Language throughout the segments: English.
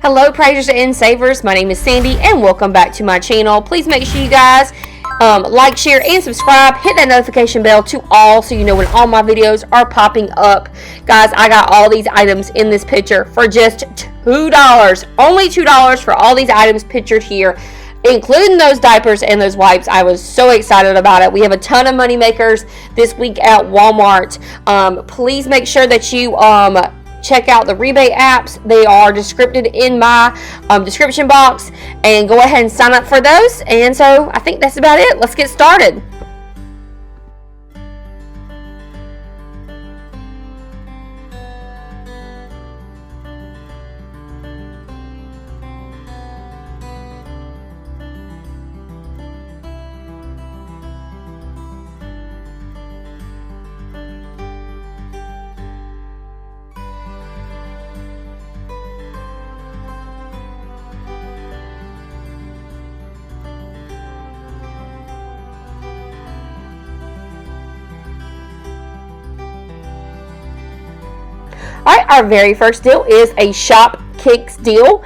Hello praisers and savers, my name is Sandy and welcome back to my channel. Please make sure you guys like, share, and subscribe. Hit that notification bell to all so you know when all my videos are popping up. Guys, I got all these items in this picture for just $2. Only $2 for all these items pictured here, including those diapers and those wipes. I was so excited about it. We have a ton of money makers this week at Walmart. Please make sure that you check out the rebate apps. They are described in my description box, and go ahead and sign up for those. And so I think that's about it. Let's get started. Alright, our very first deal is a Shopkick deal.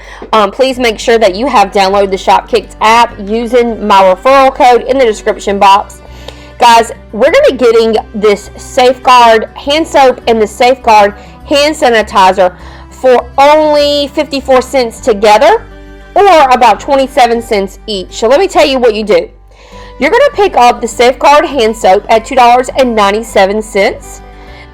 Please make sure that you have downloaded the Shopkick app using my referral code in the description box. Guys, we're going to be getting this Safeguard hand soap and the Safeguard hand sanitizer for only 54 cents together, or about 27 cents each. So let me tell you what you do. You're going to pick up the Safeguard hand soap at $2.97.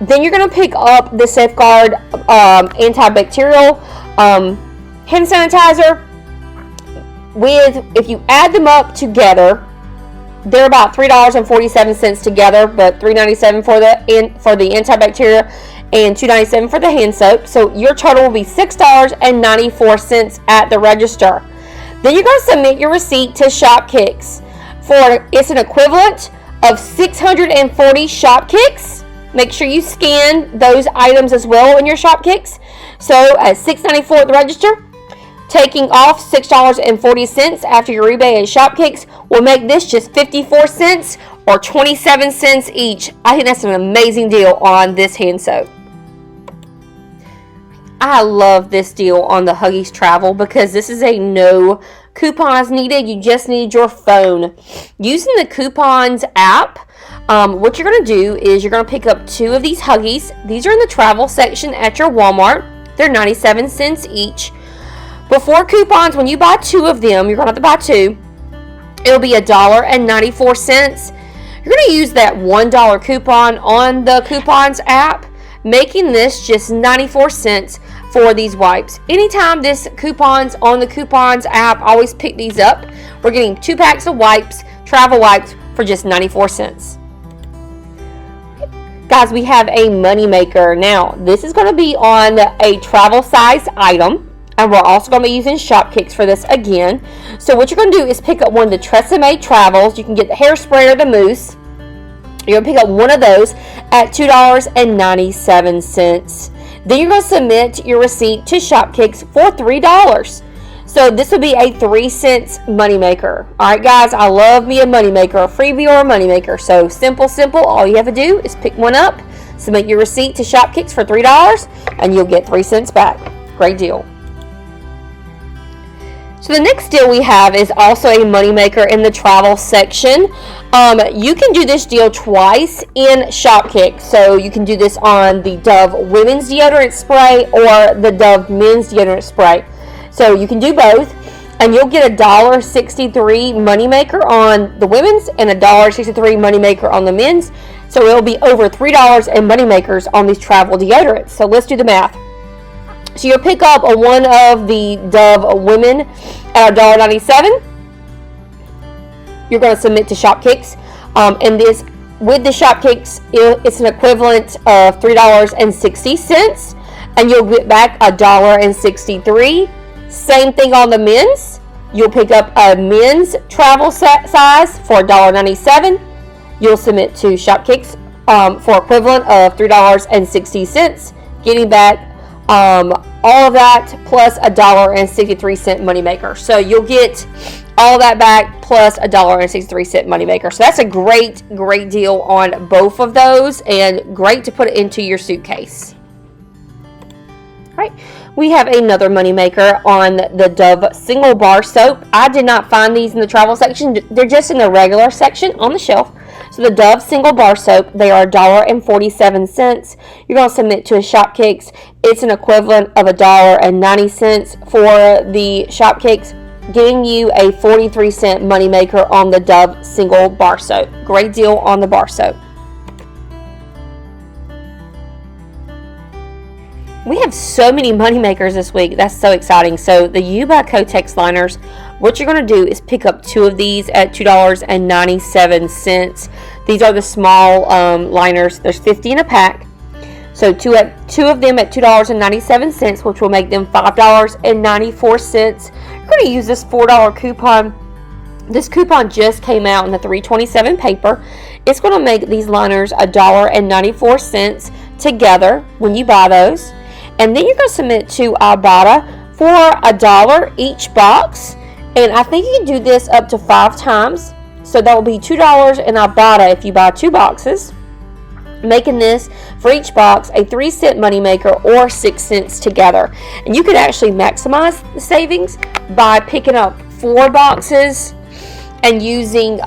Then you're going to pick up the Safeguard antibacterial hand sanitizer. If you add them up together, they're about $3.47 together, but $3.97 for the antibacterial and $2.97 for the hand soap. So your total will be $6.94 at the register. Then you're going to submit your receipt to Shopkick it's an equivalent of 640 Shopkicks. Make sure you scan those items as well in your Shopkicks. So at $6.94 at the register, taking off $6.40 after your rebate at Shopkicks will make this just 54 cents or 27 cents each. I think that's an amazing deal on this hand soap. I love this deal on the Huggies Travel because this is a no coupons needed. You just need your phone. Using the coupons app, what you're going to do is you're going to pick up 2 of these Huggies. These are in the travel section at your Walmart. They're 97 cents each. Before coupons, when you buy 2 of them, you're going to have to buy 2. It'll be $1.94. You're going to use that $1 coupon on the coupons app, making this just 94 cents for these wipes. Anytime this coupons on the coupons app, always pick these up. We're getting 2 packs of wipes, travel wipes, for just 94 cents. Guys, we have a Moneymaker. Now, this is going to be on a travel size item, and we're also going to be using Shopkick for this again. So what you're going to do is pick up one of the Tresemme Travels. You can get the hairspray or the mousse. You're going to pick up one of those at $2.97. Then you're going to submit your receipt to Shopkick for $3. So this would be a 3 cents Moneymaker. Alright guys, I love me a Moneymaker, a freebie or a Moneymaker. So simple. All you have to do is pick one up, submit your receipt to Shopkick for $3, and you'll get 3 cents back. Great deal. So the next deal we have is also a Moneymaker in the travel section. You can do this deal twice in Shopkick. So you can do this on the Dove women's deodorant spray or the Dove men's deodorant spray. So you can do both, and you'll get a $1.63 Moneymaker on the women's and a $1.63 Moneymaker on the men's. So it'll be over $3 in Moneymakers on these travel deodorants. So let's do the math. So you'll pick up one of the Dove women at $1.97. You're going to submit to Shopkick, and this with the Shopkick, it's an equivalent of $3.60, and you'll get back $1.63. Same thing on the men's. You'll pick up a men's travel size for $1.97. You'll submit to Shopkick for equivalent of $3.60, getting back all of that plus $1.63 Moneymaker. So you'll get all of that back plus $1.63 Moneymaker. So that's a great deal on both of those, and great to put it into your suitcase. All right, We have another moneymaker on the Dove single bar soap. I did not find these in the travel section. They're just in the regular section on the shelf. So the Dove single bar soap, they are $1.47. You're going to submit to a Shopkicks. It's an equivalent of $1.90 for the Shopkicks, getting you a 43-cent moneymaker on the Dove single bar soap. Great deal on the bar soap. We have so many money makers this week. That's so exciting. So the Kotex Liners, what you're going to do is pick up 2 of these at $2.97. These are the small liners. There's 50 in a pack. So two of them at $2.97, which will make them $5.94. You're going to use this $4 coupon. This coupon just came out in the 327 paper. It's going to make these liners $1.94 together when you buy those. And then you're going to submit to IBOTTA for $1 each box. And I think you can do this up to 5 times. So that will be $2 in IBOTTA if you buy 2 boxes. Making this for each box a 3-cent moneymaker or 6 cents together. And you could actually maximize the savings by picking up 4 boxes and using 2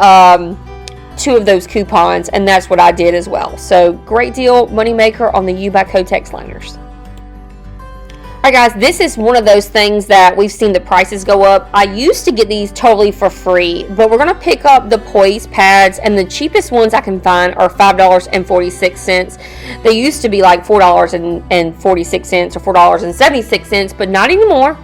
of those coupons. And that's what I did as well. So great deal moneymaker on the Kotex Liners. Alright guys, this is one of those things that we've seen the prices go up. I used to get these totally for free, but we're going to pick up the Poise Pads, and the cheapest ones I can find are $5.46. They used to be like $4.46 or $4.76, but not anymore.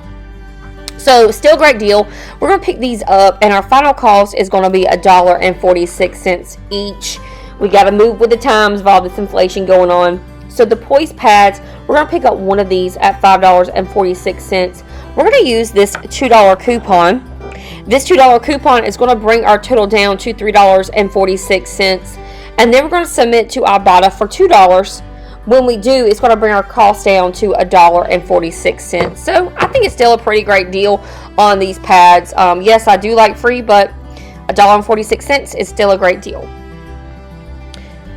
So still great deal. We're going to pick these up, and our final cost is going to be $1.46 each. We got to move with the times of all this inflation going on. So the Poise Pads, we're going to pick up one of these at $5.46. We're going to use this $2 coupon. This $2 coupon is going to bring our total down to $3.46. And then we're going to submit to IBOTTA for $2. When we do, it's going to bring our cost down to $1.46. So I think it's still a pretty great deal on these pads. Yes, I do like free, but $1.46 is still a great deal.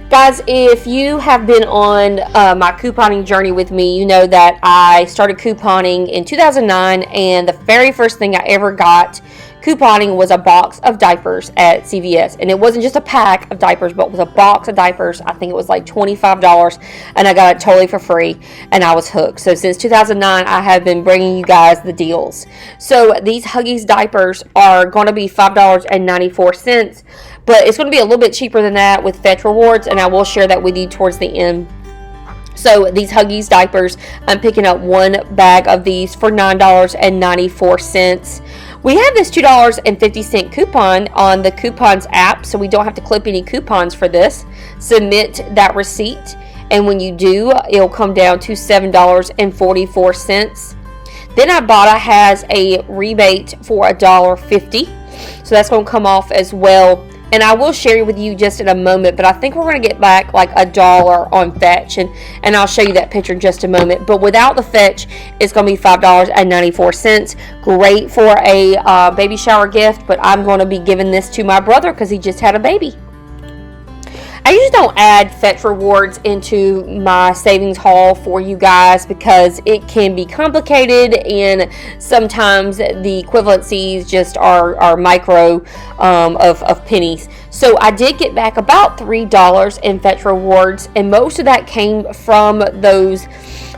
Guys, if you have been on my couponing journey with me, you know that I started couponing in 2009, and the very first thing I ever got couponing was a box of diapers at CVS. And it wasn't just a pack of diapers, but it was a box of diapers. I think it was like $25, and I got it totally for free, and I was hooked. So since 2009, I have been bringing you guys the deals. So these Huggies diapers are going to be $5.94, but it's going to be a little bit cheaper than that with Fetch Rewards, and I will share that with you towards the end. So these Huggies diapers, I'm picking up 1 bag of these for $9.94. We have this $2.50 coupon on the coupons app, so we don't have to clip any coupons for this. Submit that receipt, and when you do, it'll come down to $7.44. Then IBOTTA has a rebate for $1.50, so that's going to come off as well. And I will share with you just in a moment, but I think we're going to get back like $1 on Fetch, and I'll show you that picture in just a moment. But without the Fetch, it's going to be $5.94. Great for a baby shower gift, but I'm going to be giving this to my brother because he just had a baby. I usually don't add Fetch Rewards into my savings haul for you guys because it can be complicated, and sometimes the equivalencies just are micro of pennies. So I did get back about $3 in Fetch Rewards, and most of that came from those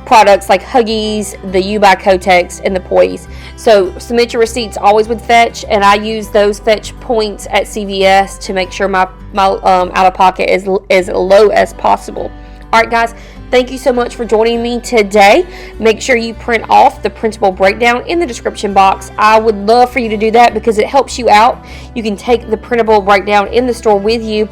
products like Huggies, the Kotex, and the Poise. So submit your receipts always with Fetch, and I use those Fetch points at CVS to make sure my out-of-pocket is as low as possible. Alright guys, thank you so much for joining me today. Make sure you print off the printable breakdown in the description box. I would love for you to do that because it helps you out. You can take the printable breakdown in the store with you.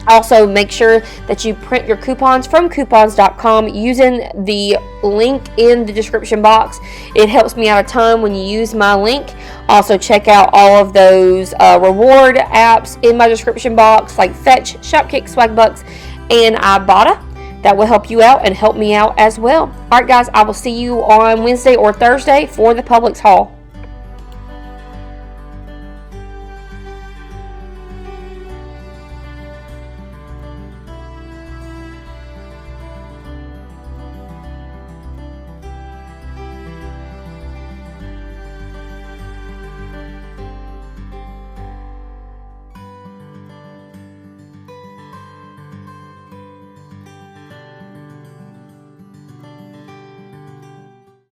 Also, make sure that you print your coupons from coupons.com using the link in the description box. It helps me out a ton when you use my link. Also, check out all of those reward apps in my description box like Fetch, Shopkick, Swagbucks, and IBOTTA. That will help you out and help me out as well. Alright guys, I will see you on Wednesday or Thursday for the Publix haul.